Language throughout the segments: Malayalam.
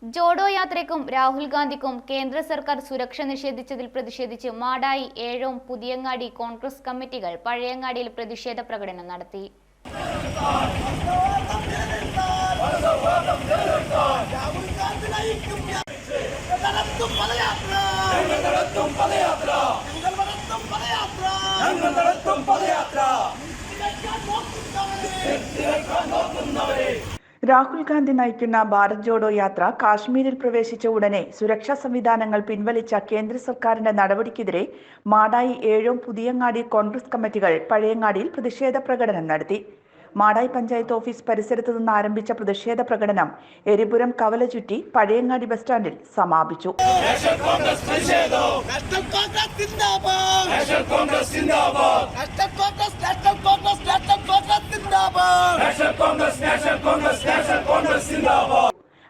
ജോഡോ യാത്രയ്ക്കും രാഹുൽ ഗാന്ധിക്കും കേന്ദ്ര സർക്കാർ സുരക്ഷ നിഷേധിച്ചതിൽ പ്രതിഷേധിച്ച് മാടായി, ഏഴോം, പുതിയങ്ങാടി കോൺഗ്രസ് കമ്മിറ്റികൾ പഴയങ്ങാടിയിൽ പ്രതിഷേധ പ്രകടനം നടത്തി. രാഹുൽ ഗാന്ധി നയിക്കുന്ന ഭാരത് ജോഡോ യാത്ര കാശ്മീരിൽ പ്രവേശിച്ച ഉടനെ സുരക്ഷാ സംവിധാനങ്ങൾ പിൻവലിച്ച കേന്ദ്ര സർക്കാരിന്റെ നടപടിക്കെതിരെ മാടായി, ഏഴോം, പുതിയങ്ങാടി കോൺഗ്രസ് കമ്മിറ്റികൾ പഴയങ്ങാടിയിൽ പ്രതിഷേധ പ്രകടനം നടത്തി. മാടായി പഞ്ചായത്ത് ഓഫീസ് പരിസരത്ത് നിന്ന് ആരംഭിച്ച പ്രതിഷേധ പ്രകടനം എരിപുരം കവല ചുറ്റി പഴയങ്ങാടി ബസ് സ്റ്റാൻഡിൽ സമാപിച്ചു.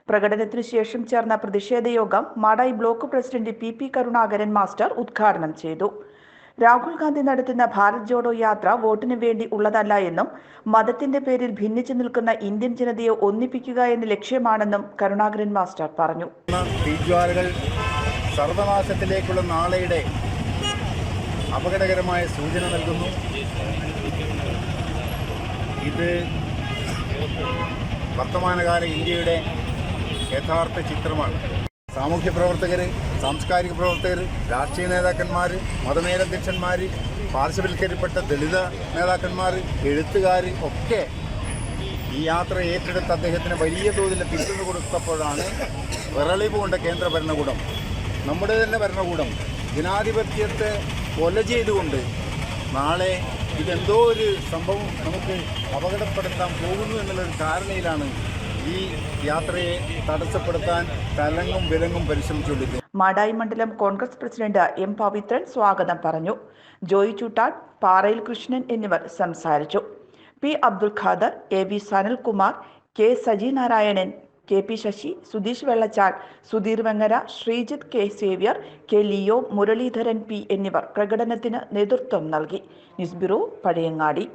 പ്രകടനത്തിനു ശേഷം ചേർന്ന പ്രതിഷേധ യോഗം Madayi block president P Karunakaran master ഉദ്ഘാടനം ചെയ്തു. രാഹുൽ ഗാന്ധി നടത്തുന്ന ഭാരത് ജോഡോ യാത്ര വോട്ടിന് വേണ്ടി ഉള്ളതല്ല എന്നും മതത്തിന്റെ പേരിൽ ഭിന്നിച്ചു നിൽക്കുന്ന ഇന്ത്യൻ ജനതയെ ഒന്നിപ്പിക്കുക എന്ന ലക്ഷ്യമാണെന്നും കരുണാകരൻ മാസ്റ്റർ പറഞ്ഞു. സർവനാശത്തിലേക്കുള്ള നാളെയുടെ അപകടകരമായ സൂചന നൽകുന്നു. ഇത് വർത്തമാനകാല ഇന്ത്യയുടെ യഥാർത്ഥ ചിത്രമാണ്. സാമൂഹ്യ പ്രവർത്തകർ, സാംസ്കാരിക പ്രവർത്തകർ, രാഷ്ട്രീയ നേതാക്കന്മാർ, മതമേലധ്യക്ഷന്മാർ, പാർശ്വവൽക്കരിക്കപ്പെട്ട ദളിത നേതാക്കന്മാർ, എഴുത്തുകാർ ഒക്കെ ഈ യാത്ര ഏറ്റെടുത്ത് അദ്ദേഹത്തിന് വലിയ തോതിൽ പിന്തുണ കൊടുത്തപ്പോഴാണ് വിറളിവ് കൊണ്ട കേന്ദ്ര ഭരണകൂടം, നമ്മുടെ തന്നെ ഭരണകൂടം ജനാധിപത്യത്തെ കൊല ചെയ്തുകൊണ്ട് നാളെ ഇതെന്തോ ഒരു സംഭവം നമുക്ക് അപകടപ്പെടുത്താൻ പോകുന്നു എന്നുള്ളൊരു ധാരണയിലാണ് ഈ യാത്രയെ തടസ്സപ്പെടുത്താൻ തലങ്ങും വിലങ്ങും പരിശ്രമിച്ചുകൊണ്ടിരിക്കുന്നത്. മാടായി മണ്ഡലം കോൺഗ്രസ് പ്രസിഡന്റ് എം പവിത്രൻ സ്വാഗതം പറഞ്ഞു. ജോയി ചൂട്ടാട്, പാറയിൽ കൃഷ്ണൻ എന്നിവർ സംസാരിച്ചു. P Abdul Khader, A V Sanalkumar, K Saji Narayanan, K P Sasi, Sudheesh Vellachal, Sudheer Vengara, Sreejith K Xavier, K Leo, Muraleedharan P എന്നിവർ പ്രകടനത്തിന് നേതൃത്വം നൽകി. News bureau, Pazhayangadi.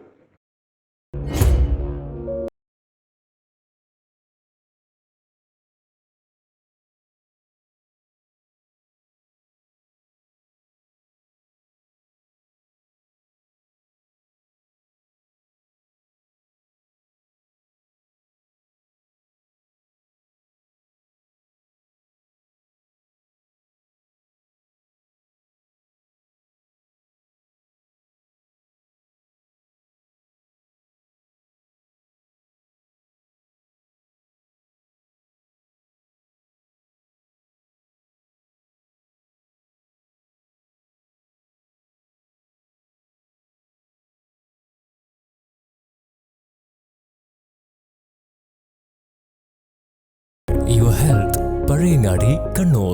Your health, Parayangadi, Kannur.